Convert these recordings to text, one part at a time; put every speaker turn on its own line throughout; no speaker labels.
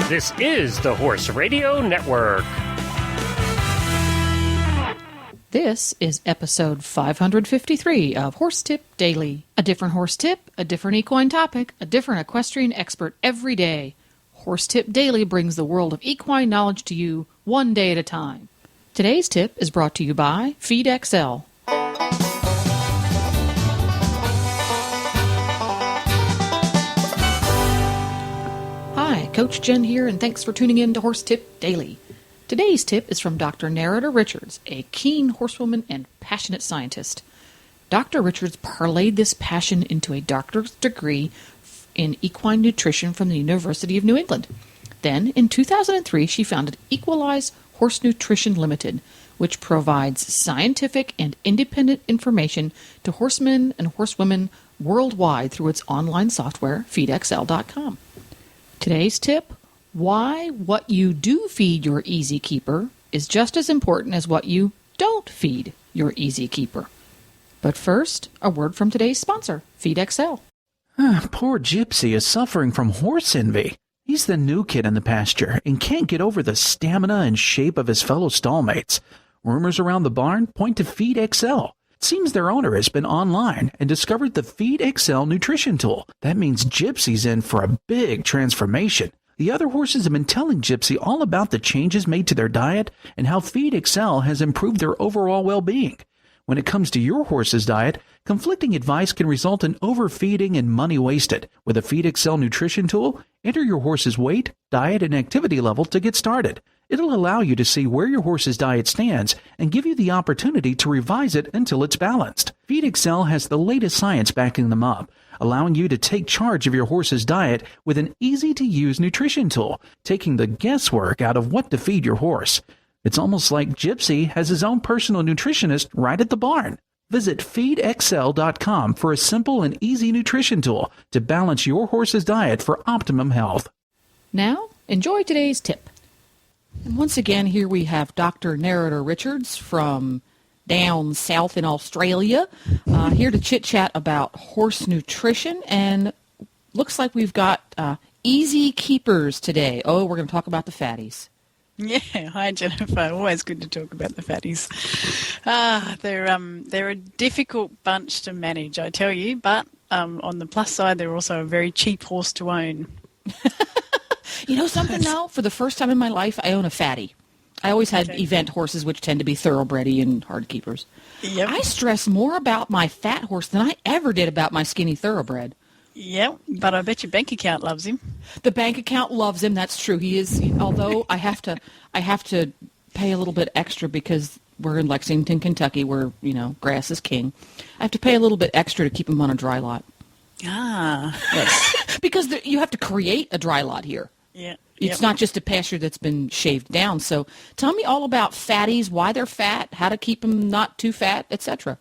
This is the Horse Radio Network.
This is episode 553 of Horse Tip Daily. A different horse tip, a different equine topic, a different equestrian expert every day. Horse Tip Daily brings the world of equine knowledge to you one day at a time. Today's tip is brought to you by FeedXL. Hi, Coach Jen here, and thanks for tuning in to Horse Tip Daily. Today's tip is from Dr. Narada Richards, a keen horsewoman and passionate scientist. Dr. Richards parlayed this passion into a doctor's degree in equine nutrition from the University of New England. Then, in 2003, she founded Equalize Horse Nutrition Limited, which provides scientific and independent information to horsemen and horsewomen worldwide through its online software, FeedXL.com. Today's tip: why what you do feed your Easy Keeper is just as important as what you don't feed your Easy Keeper. But first, a word from today's sponsor, FeedXL.
Poor Gypsy is suffering from horse envy. He's the new kid in the pasture and can't get over the stamina and shape of his fellow stallmates. Rumors around the barn point to FeedXL. It seems their owner has been online and discovered the FeedXL nutrition tool. That means Gypsy's in for a big transformation. The other horses have been telling Gypsy all about the changes made to their diet and how FeedXL has improved their overall well-being. When it comes to your horse's diet, conflicting advice can result in overfeeding and money wasted. With a FeedXL nutrition tool, enter your horse's weight, diet, and activity level to get started. It'll allow you to see where your horse's diet stands and give you the opportunity to revise it until it's balanced. FeedXL has the latest science backing them up, allowing you to take charge of your horse's diet with an easy-to-use nutrition tool, taking the guesswork out of what to feed your horse. It's almost like Gypsy has his own personal nutritionist right at the barn. Visit FeedXL.com for a simple and easy nutrition tool to balance your horse's diet for optimum health.
Now, enjoy today's tip. And once again, here we have Dr. Narada Richards from down south in Australia, here to chit-chat about horse nutrition, and looks like we've got Easy Keepers today. Oh, we're going to talk about the Fatties.
Yeah, hi Jennifer. Always good to talk about the Fatties. They're a difficult bunch to manage, I tell you, but on the plus side, they're also a very cheap horse to own.
You know something now? For the first time in my life, I own a fatty. I always had event horses, which tend to be thoroughbredy and hard keepers.
Yep.
I stress more about my fat horse than I ever did about my skinny thoroughbred.
Yep, but I bet your bank account loves him.
The bank account loves him. That's true. He is. Although I have to pay a little bit extra because we're in Lexington, Kentucky, where grass is king. I have to pay a little bit extra to keep him on a dry lot.
Ah,
yes, because you have to create a dry lot here.
Yeah.
It's not just a pasture that's been shaved down. So tell me all about fatties, why they're fat, how to keep them not too fat, etc.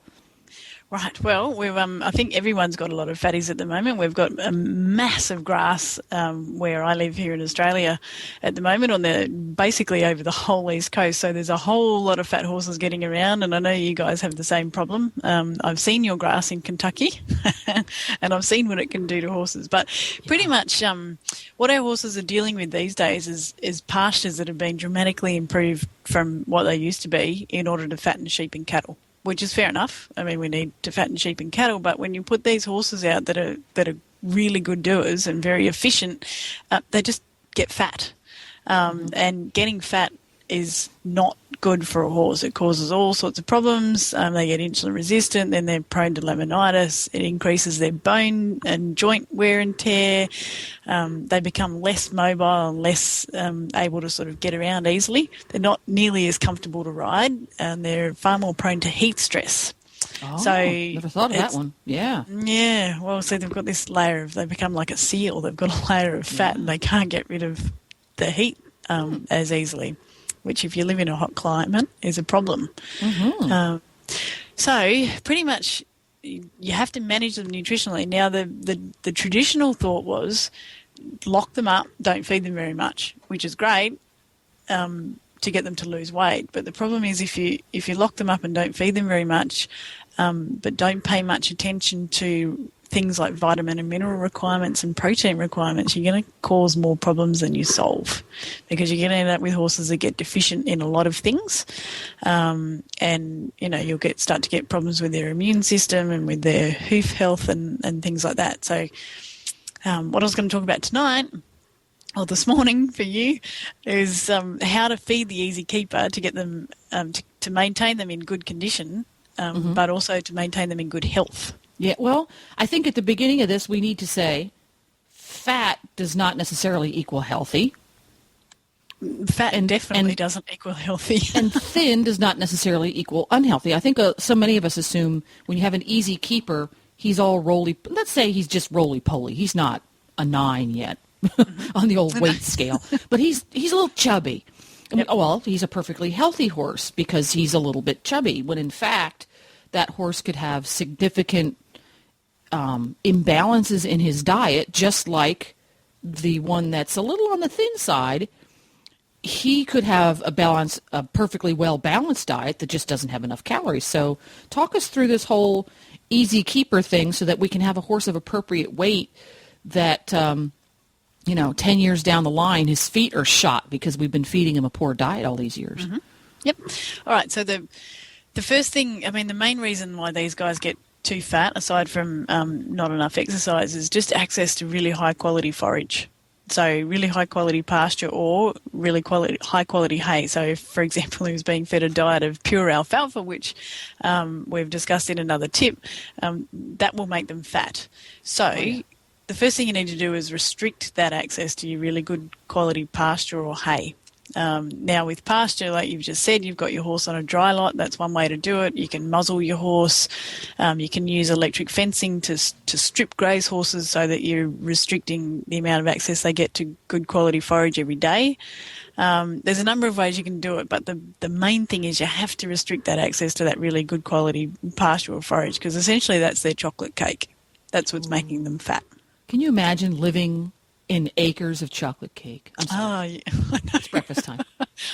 Right. Well, we've I think everyone's got a lot of fatties at the moment. We've got a massive grass where I live here in Australia at the moment, basically over the whole east coast. So there's a whole lot of fat horses getting around, and I know you guys have the same problem. I've seen your grass in Kentucky, and I've seen what it can do to horses. But pretty much, what our horses are dealing with these days is pastures that have been dramatically improved from what they used to be in order to fatten sheep and cattle. Which is fair enough. I mean, we need to fatten sheep and cattle, but when you put these horses out that are really good doers and very efficient, they just get fat. And getting fat is not good for a horse. It causes all sorts of problems. They get insulin resistant, then they're prone to laminitis. It increases their bone and joint wear and tear. They become less mobile and less able to sort of get around easily. They're not nearly as comfortable to ride, and they're far more prone to heat stress.
Oh, so never thought of that one. Yeah.
Yeah. Well, see, they've got this layer they become like a seal. They've got a layer of fat, and they can't get rid of the heat as easily, which if you live in a hot climate is a problem. Mm-hmm. So pretty much you have to manage them nutritionally. Now the traditional thought was lock them up, don't feed them very much, which is great to get them to lose weight. But the problem is if you lock them up and don't feed them very much, but don't pay much attention to things like vitamin and mineral requirements and protein requirements, you're going to cause more problems than you solve, because you're going to end up with horses that get deficient in a lot of things, and you'll start to get problems with their immune system and with their hoof health and things like that. So what I was going to talk about tonight, or this morning for you, is how to feed the Easy Keeper to get them to maintain them in good condition, but also to maintain them in good health.
Yeah, well, I think at the beginning of this we need to say fat does not necessarily equal healthy.
Fat definitely doesn't equal healthy.
And thin does not necessarily equal unhealthy. I think so many of us assume when you have an Easy Keeper, he's all roly. Let's say he's just roly-poly. He's not a 9 yet on the old weight scale, but he's a little chubby.
Yep.
Well, he's a perfectly healthy horse because he's a little bit chubby, when in fact that horse could have significant imbalances in his diet, just like the one that's a little on the thin side. He could have a perfectly well-balanced diet that just doesn't have enough calories. So talk us through this whole Easy Keeper thing so that we can have a horse of appropriate weight that, 10 years down the line, his feet are shot because we've been feeding him a poor diet all these years.
Mm-hmm. Yep. All right. So the first thing, the main reason why these guys get too fat, aside from not enough exercise, is just access to really high-quality forage. So really high-quality pasture or really high-quality hay. So if, for example, he was being fed a diet of pure alfalfa, which we've discussed in another tip, that will make them fat. So the first thing you need to do is restrict that access to your really good quality pasture or hay. Now with pasture, like you've just said, you've got your horse on a dry lot. That's one way to do it. You can muzzle your horse. You can use electric fencing to strip graze horses so that you're restricting the amount of access they get to good quality forage every day. There's a number of ways you can do it, but the main thing is you have to restrict that access to that really good quality pasture or forage, because essentially that's their chocolate cake. That's what's making them fat.
Can you imagine living in acres of chocolate cake? I'm sorry.
Oh, yeah.
It's breakfast time.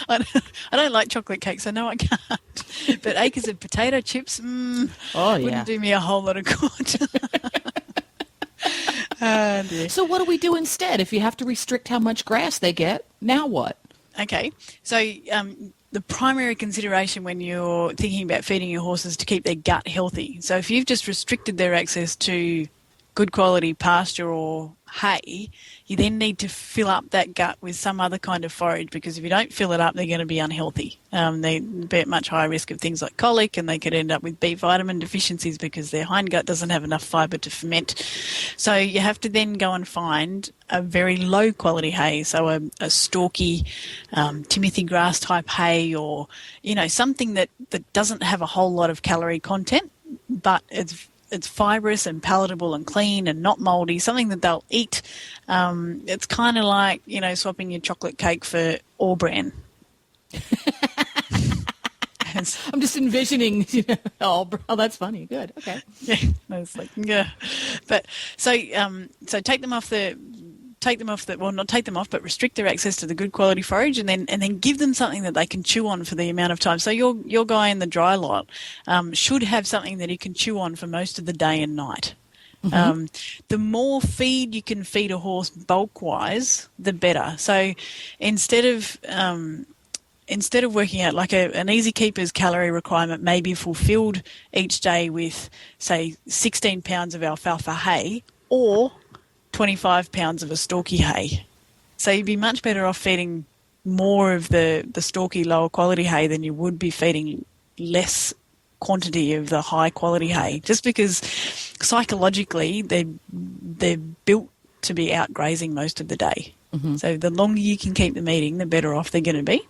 I don't like chocolate cake, so no, I can't. But acres of potato chips, wouldn't do me a whole lot of good.
So what do we do instead? If you have to restrict how much grass they get, now what?
Okay, so the primary consideration when you're thinking about feeding your horses is to keep their gut healthy. So if you've just restricted their access to good quality pasture or hay, you then need to fill up that gut with some other kind of forage, because if you don't fill it up, they're going to be unhealthy. They'd be at much higher risk of things like colic, and they could end up with B vitamin deficiencies because their hind gut doesn't have enough fibre to ferment. So you have to then go and find a very low quality hay, so a stalky Timothy grass type hay, or something that doesn't have a whole lot of calorie content, but it's fibrous and palatable and clean and not mouldy, something that they'll eat. It's kind of like, swapping your chocolate cake for All Bran.
I'm just envisioning, oh, that's funny. Good. Okay.
Yeah. It's like, yeah. But so take them off not take them off, but restrict their access to the good quality forage, and then give them something that they can chew on for the amount of time. So your guy in the dry lot should have something that he can chew on for most of the day and night. Mm-hmm. The more feed you can feed a horse bulk-wise, the better. So instead of working out like an Easy Keeper's calorie requirement may be fulfilled each day with, say, 16 pounds of alfalfa hay or 25 pounds of a stalky hay. So you'd be much better off feeding more of the stalky, lower quality hay than you would be feeding less quantity of the high quality hay, just because psychologically they're built to be out grazing most of the day. Mm-hmm. So the longer you can keep them eating, the better off they're going to be.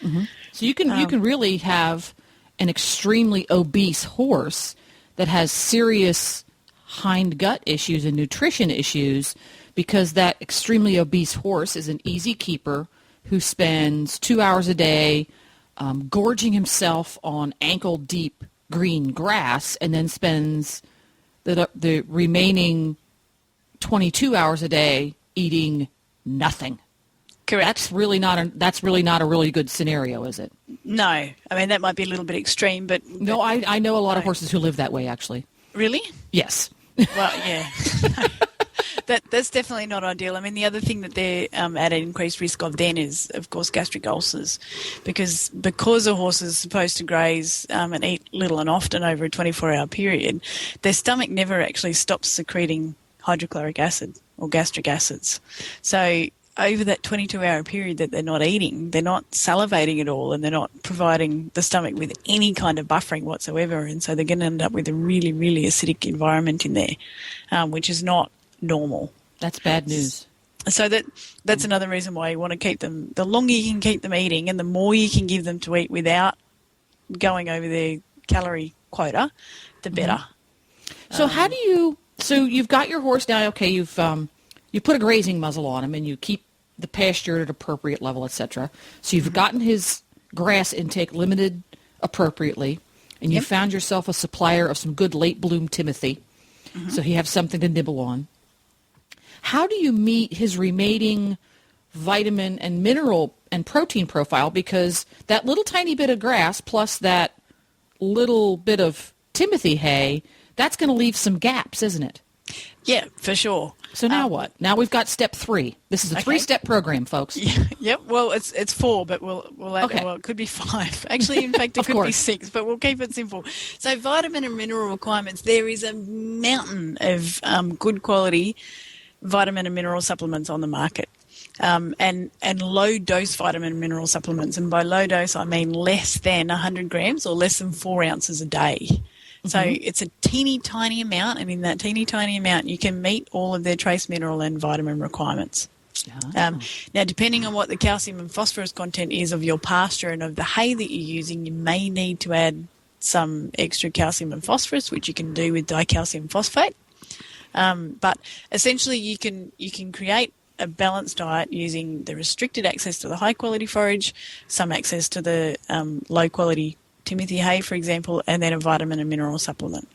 Mm-hmm. So you can really have an extremely obese horse that has serious hind gut issues and nutrition issues, because that extremely obese horse is an Easy Keeper who spends 2 hours a day gorging himself on ankle-deep green grass, and then spends the remaining 22 hours a day eating nothing.
Correct.
That's really not a really good scenario, is it?
No. That might be a little bit extreme, but...
No, I know a lot of horses who live that way, actually.
Really?
Yes.
Well, yeah. That's definitely not ideal. I mean, the other thing that they're at an increased risk of then is, of course, gastric ulcers, because a horse is supposed to graze and eat little and often over a 24-hour period, their stomach never actually stops secreting hydrochloric acid or gastric acids. So over that 22-hour period that they're not eating, they're not salivating at all, and they're not providing the stomach with any kind of buffering whatsoever, and so they're going to end up with a really, really acidic environment in there, which is not normal.
That's bad news.
So that's another reason why you want to keep them. The longer you can keep them eating and the more you can give them to eat without going over their calorie quota, the better.
So so you've got your horse now, okay, you put a grazing muzzle on him and you keep the pasture at an appropriate level, etc. So you've gotten his grass intake limited appropriately, and you found yourself a supplier of some good late bloom Timothy, so he has something to nibble on. How do you meet his remaining vitamin and mineral and protein profile? Because that little tiny bit of grass plus that little bit of Timothy hay, that's going to leave some gaps, isn't it?
Yeah, for sure.
So now what? Now we've got step 3. This is a 3-step program, folks.
Yep. Well, it's 4, but we'll add, well, it could be 5. Actually, in fact, it could be 6, but we'll keep it simple. So vitamin and mineral requirements, there is a mountain of good quality vitamin and mineral supplements on the market. And low dose vitamin and mineral supplements. And by low dose, I mean less than 100 grams or less than 4 ounces a day. So it's a teeny tiny amount, and in that teeny tiny amount, you can meet all of their trace mineral and vitamin requirements. Now, depending on what the calcium and phosphorus content is of your pasture and of the hay that you're using, you may need to add some extra calcium and phosphorus, which you can do with dicalcium phosphate. But essentially, you can create a balanced diet using the restricted access to the high quality forage, some access to the low quality Timothy hay, for example, and then a vitamin and mineral supplement.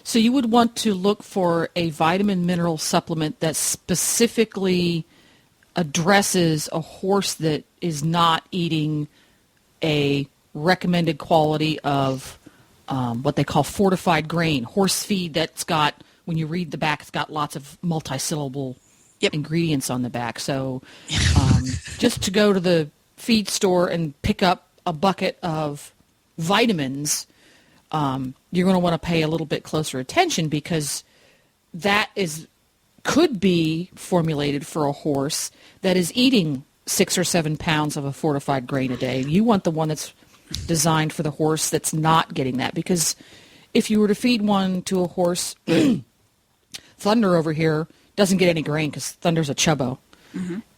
So you would want to look for a vitamin mineral supplement that specifically addresses a horse that is not eating a recommended quality of what they call fortified grain, horse feed that's got, when you read the back, it's got lots of multi-syllable ingredients on the back. So just to go to the feed store and pick up a bucket of vitamins, you're going to want to pay a little bit closer attention, because that could be formulated for a horse that is eating 6 or 7 pounds of a fortified grain a day. You want the one that's designed for the horse that's not getting that, because if you were to feed one to a horse, Thunder over here doesn't get any grain because Thunder's a chubbo,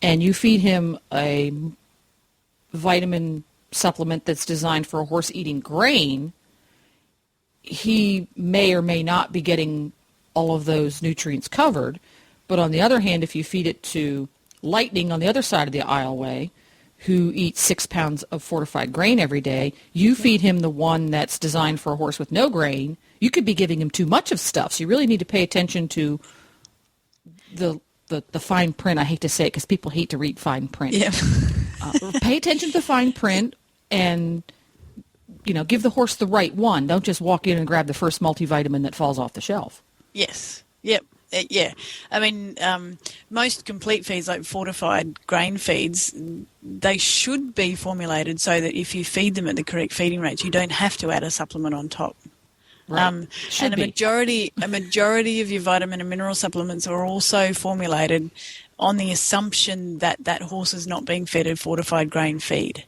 and you feed him a vitamin supplement that's designed for a horse eating grain, he may or may not be getting all of those nutrients covered. But on the other hand, if you feed it to Lightning on the other side of the aisleway, who eats 6 pounds of fortified grain every day, you feed him the one that's designed for a horse with no grain, you could be giving him too much of stuff. So you really need to pay attention to the fine print. I hate to say it because people hate to read fine print.
Yeah.
Pay attention to the fine print and, give the horse the right one. Don't just walk in and grab the first multivitamin that falls off the shelf.
Yes. Yep. Yeah. I mean, most complete feeds, like fortified grain feeds, they should be formulated so that if you feed them at the correct feeding rates, you don't have to add a supplement on top.
Right.
And a majority of your vitamin and mineral supplements are also formulated on the assumption that that horse is not being fed a fortified grain feed.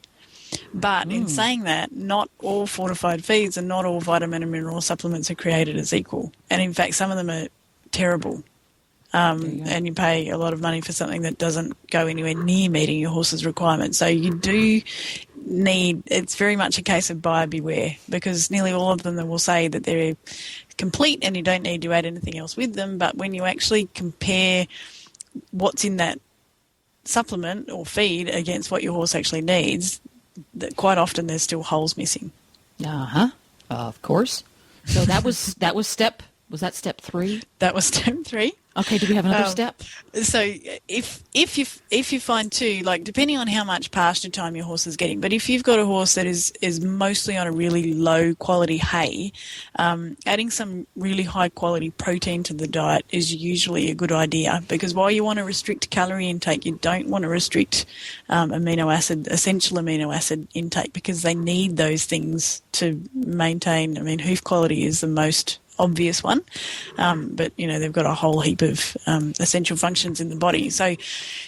But in saying that, not all fortified feeds and not all vitamin and mineral supplements are created as equal. And in fact, some of them are terrible. And you pay a lot of money for something that doesn't go anywhere near meeting your horse's requirements. So you do need, it's very much a case of buyer beware, because nearly all of them will say that they're complete and you don't need to add anything else with them. But when you actually compare what's in that supplement or feed against what your horse actually needs, that quite often there's still holes missing.
Of course. So that was step Was that step 3?
That was step 3.
Okay, do we have another step?
So if you find too, like depending on how much pasture time your horse is getting, but if you've got a horse that is mostly on a really low quality hay, adding some really high quality protein to the diet is usually a good idea, because while you want to restrict calorie intake, you don't want to restrict essential amino acid intake, because they need those things to maintain. I mean, hoof quality is the most obvious one, but they've got a whole heap of essential functions in the body. So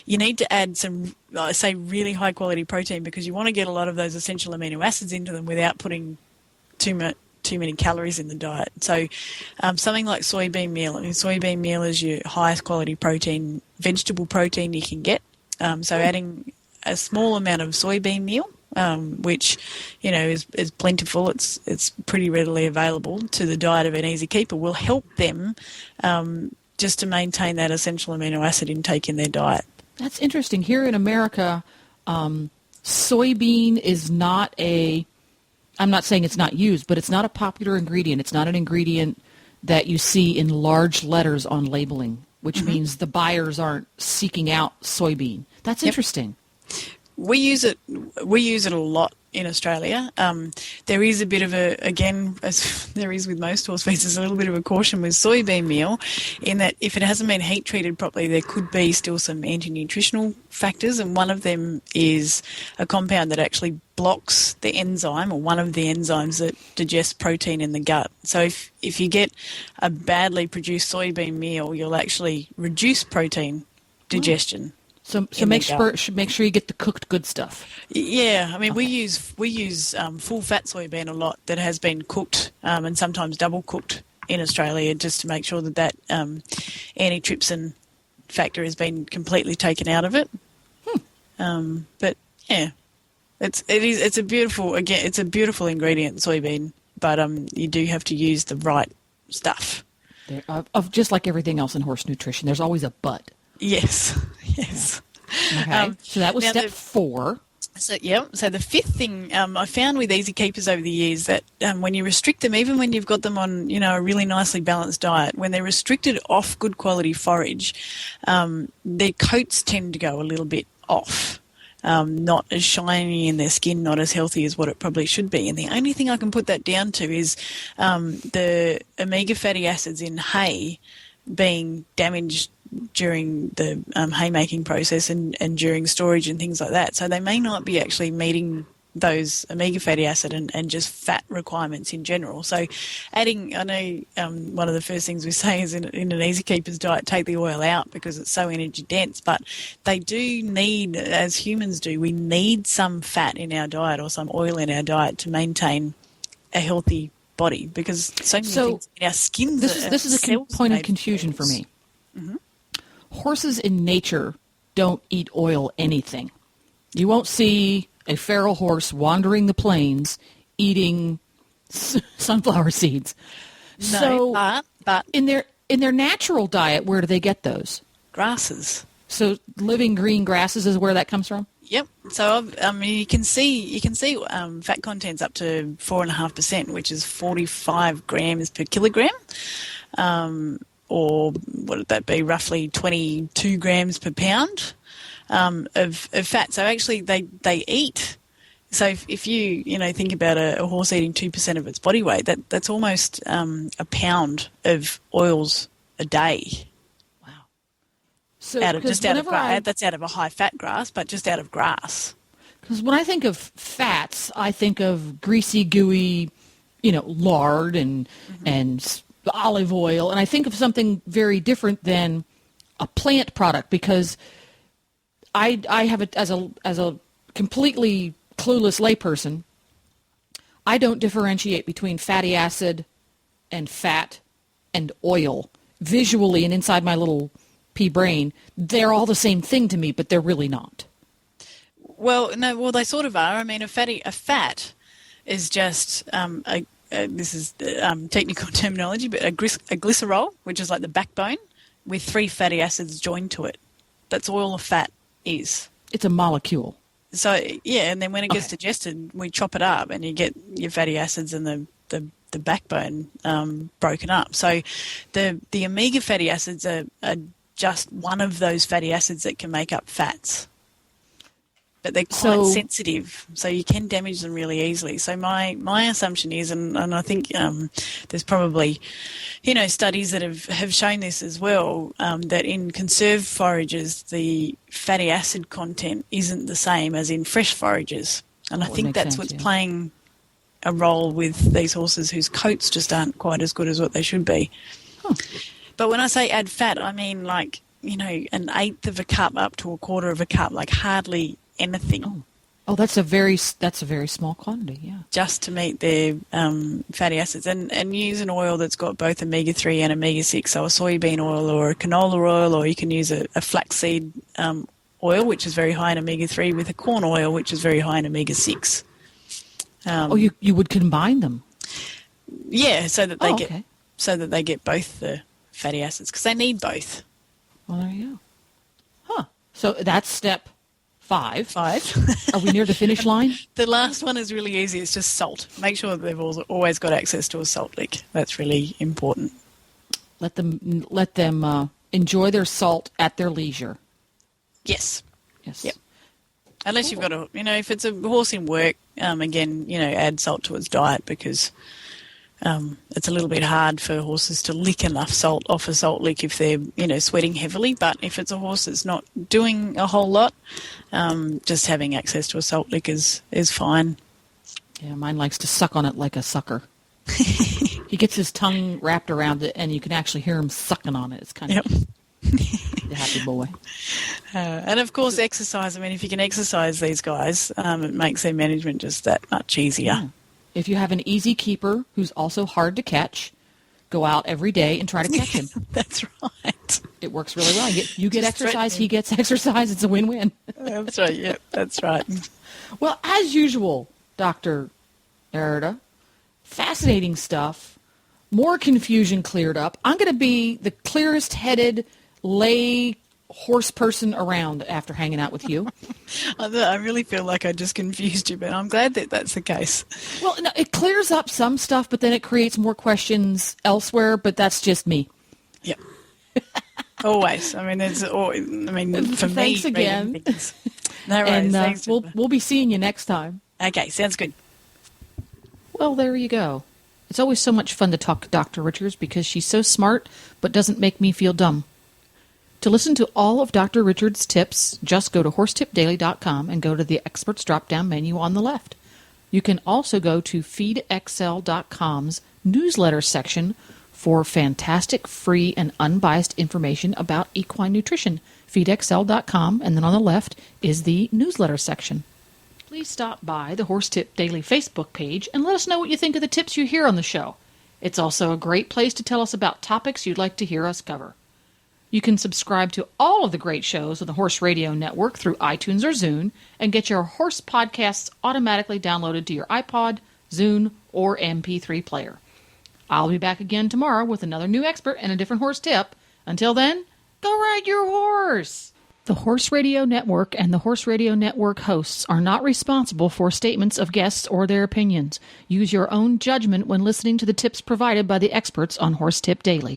you need to add some, say, really high quality protein, because you want to get a lot of those essential amino acids into them without putting too many calories in the diet. So something like soybean meal. I mean, soybean meal is your highest quality protein, vegetable protein you can get. So adding a small amount of soybean meal, which is plentiful. It's pretty readily available to the diet of an easy keeper, will help them just to maintain that essential amino acid intake in their diet.
That's interesting. Here in America, soybean is not I'm not saying it's not used, but it's not a popular ingredient. It's not an ingredient that you see in large letters on labeling, which means the buyers aren't seeking out soybean. That's interesting.
We use it a lot in Australia. There is a bit of again, as there is with most horse feeds, there's a little bit of a caution with soybean meal, in that if it hasn't been heat treated properly, there could be still some anti-nutritional factors, and one of them is a compound that actually blocks the enzyme, or one of the enzymes that digest protein in the gut. So if you get a badly produced soybean meal, you'll actually reduce protein digestion.
So make sure you get the cooked good stuff.
Yeah, I mean, we use full fat soybean a lot that has been cooked and sometimes double cooked in Australia, just to make sure that antitrypsin factor has been completely taken out of it. But yeah, it's a beautiful ingredient, soybean, but you do have to use the right stuff.
Of just like everything else in horse nutrition, there's always a but.
Yes.
Okay. So that was step 4.
So the fifth thing I found with easy keepers over the years, that when you restrict them, even when you've got them on a really nicely balanced diet, when they're restricted off good quality forage, their coats tend to go a little bit off. Not as shiny, and their skin not as healthy as what it probably should be. And the only thing I can put that down to is the omega fatty acids in hay being damaged during the haymaking process and during storage and things like that. So they may not be actually meeting those omega fatty acid and just fat requirements in general. So adding, I know one of the first things we say is in an easy keeper's diet, take the oil out, because it's so energy dense, but they do need, as humans do, we need some fat in our diet or some oil in our diet to maintain a healthy body, because so many things in our skin.
This is a point of confusion for me.
Mm-hmm.
Horses in nature don't eat oil anything. You won't see a feral horse wandering the plains eating sunflower seeds.
No, but
in their natural diet, where do they get those?
Grasses.
So living green grasses is where that comes from?
Yep. So I mean, you can see fat contents up to 4.5%, which is 45 grams per kilogram. Or what would that be, roughly 22 grams per pound of fat. So actually they eat. So if you think about a horse eating 2% of its body weight, that's almost a pound of oils a day.
Wow. So
that's out of a high fat grass, but just out of grass.
Because when I think of fats, I think of greasy, gooey, lard and olive oil, and I think of something very different than a plant product, because I have it as a completely clueless layperson. I don't differentiate between fatty acid and fat and oil visually, and inside my little pea brain, they're all the same thing to me, but they're really not.
Well, no, they sort of are. I mean, a fat is just this is technical terminology, but a glycerol, which is like the backbone, with 3 fatty acids joined to it. That's all a fat is.
It's a molecule.
So, yeah, and then when it gets digested, we chop it up and you get your fatty acids and the the backbone broken up. So the omega fatty acids are just one of those fatty acids that can make up fats. But they're quite sensitive, so you can damage them really easily. So my assumption is, and I think there's probably, studies that have shown this as well, that in conserved forages, the fatty acid content isn't the same as in fresh forages. And I think that's what's playing a role with these horses whose coats just aren't quite as good as what they should be.
Huh. But
when I say add fat, I mean like, an eighth of a cup up to a quarter of a cup, like hardly anything.
Oh, that's a very small quantity, yeah. Just
to meet their fatty acids, and use an oil that's got both omega-3 and omega-6, so a soybean oil or a canola oil, or you can use a flaxseed oil, which is very high in omega-3, with a corn oil, which is very high in omega-6.
You would combine them?
Yeah, so that they get both the fatty acids, because they need both.
Well, there you go. Huh. So that's step 5. Are we near the finish line?
The last one is really easy. It's just salt. Make sure that they've always got access to a salt lick. That's really important.
Let them enjoy their salt at their leisure.
Yes.
Yep.
Unless you've got if it's a horse in work, again, add salt to its diet, because it's a little bit hard for horses to lick enough salt off a salt lick if they're, sweating heavily. But if it's a horse that's not doing a whole lot, just having access to a salt lick is fine.
Yeah, mine likes to suck on it like a sucker. He gets his tongue wrapped around it, and you can actually hear him sucking on it. It's kind of the happy boy.
And, of course, exercise. I mean, if you can exercise these guys, it makes their management just that much easier.
Yeah. If you have an easy keeper who's also hard to catch, go out every day and try to catch him.
That's right.
It works really well. You get exercise, he gets exercise. It's a win-win.
That's right. Yeah, that's right.
Well, as usual, Dr. Nerida, fascinating stuff. More confusion cleared up. I'm going to be the clearest-headed lay horse person around after hanging out with you.
I really feel like I just confused you, but I'm glad that that's the case.
Well, no, it clears up some stuff, but then it creates more questions elsewhere, but that's just me.
Yep. Always. I mean, for me...
Thanks again.
No worries.
And
thanks,
we'll be seeing you next time.
Okay, sounds good.
Well, there you go. It's always so much fun to talk to Dr. Richards because she's so smart, but doesn't make me feel dumb. To listen to all of Dr. Richards' tips, just go to horsetipdaily.com and go to the Experts drop-down menu on the left. You can also go to FeedXL.com's newsletter section for fantastic, free, and unbiased information about equine nutrition. FeedXL.com, and then on the left is the newsletter section. Please stop by the Horse Tip Daily Facebook page and let us know what you think of the tips you hear on the show. It's also a great place to tell us about topics you'd like to hear us cover. You can subscribe to all of the great shows on the Horse Radio Network through iTunes or Zune and get your horse podcasts automatically downloaded to your iPod, Zune, or MP3 player. I'll be back again tomorrow with another new expert and a different horse tip. Until then, go ride your horse! The Horse Radio Network and the Horse Radio Network hosts are not responsible for statements of guests or their opinions. Use your own judgment when listening to the tips provided by the experts on Horse Tip Daily.